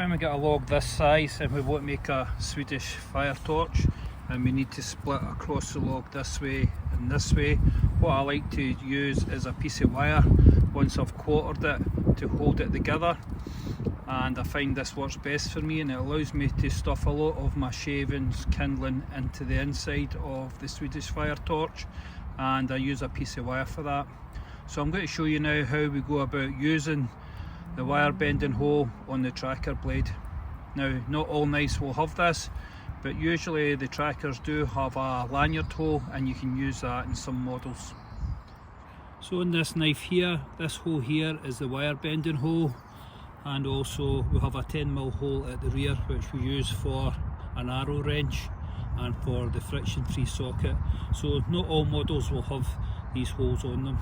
When we get a log this size and we want to make a Swedish fire torch, and we need to split across the log this way and this way, what I like to use is a piece of wire once I've quartered it to hold it together, and I find this works best for me, and it allows me to stuff a lot of my shavings, kindling into the inside of the Swedish fire torch, and I use a piece of wire for that. So I'm going to show you now how we go about using the wire bending hole on the tracker blade. Now, not all knives will have this, but usually the trackers do have a lanyard hole, and you can use that in some models. So in this knife here, this hole here is the wire bending hole, and also we have a 10mm hole at the rear which we use for an arrow wrench and for the friction free socket. So not all models will have these holes on them,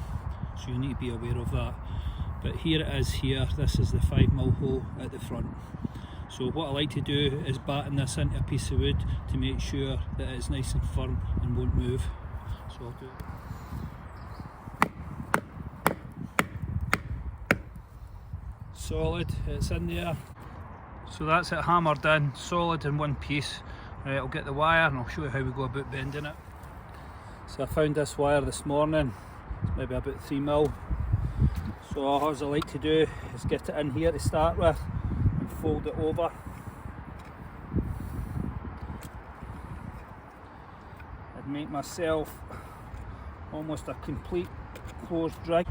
so you need to be aware of that. But here it is here, this is the 5mm hole at the front. So what I like to do is batten this into a piece of wood to make sure that it's nice and firm and won't move. So I'll do it. Solid, it's in there. So that's it hammered in, solid in one piece. Right, I'll get the wire and I'll show you how we go about bending it. So I found this wire this morning, it's maybe about 3mm. So all I like to do is get it in here to start with and fold it over. And make myself almost a complete closed ring.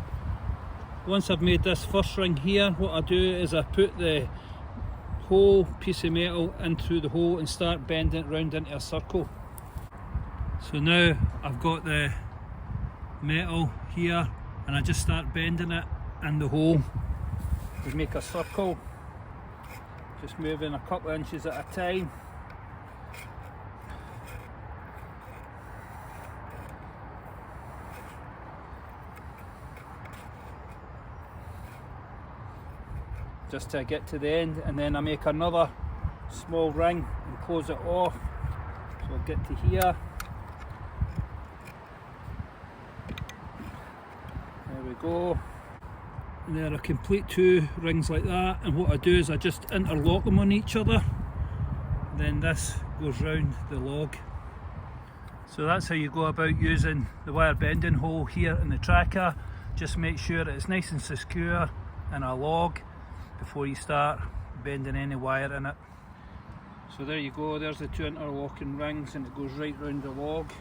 Once I've made this first ring here, what I do is I put the whole piece of metal in through the hole and start bending it round into a circle. So now I've got the metal here, and I just start bending it in the hole to make a circle, just moving a couple of inches at a time. Just to get to the end, and then I make another small ring and close it off. So I'll get to here. There we go. And there are complete 2 rings like that, and what I do is I just interlock them on each other. Then this goes round the log. So that's how you go about using the wire bending hole here in the tracker. Just make sure that it's nice and secure in a log before you start bending any wire in it. So there you go, there's the 2 interlocking rings, and it goes right round the log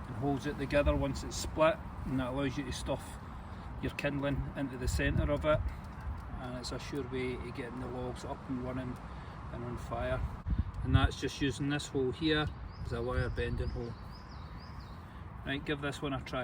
and holds it together once it's split, and that allows you to stuff your kindling into the centre of it, and it's a sure way of getting the logs up and running and on fire. And that's just using this hole here as a wire bending hole. Right, give this one a try.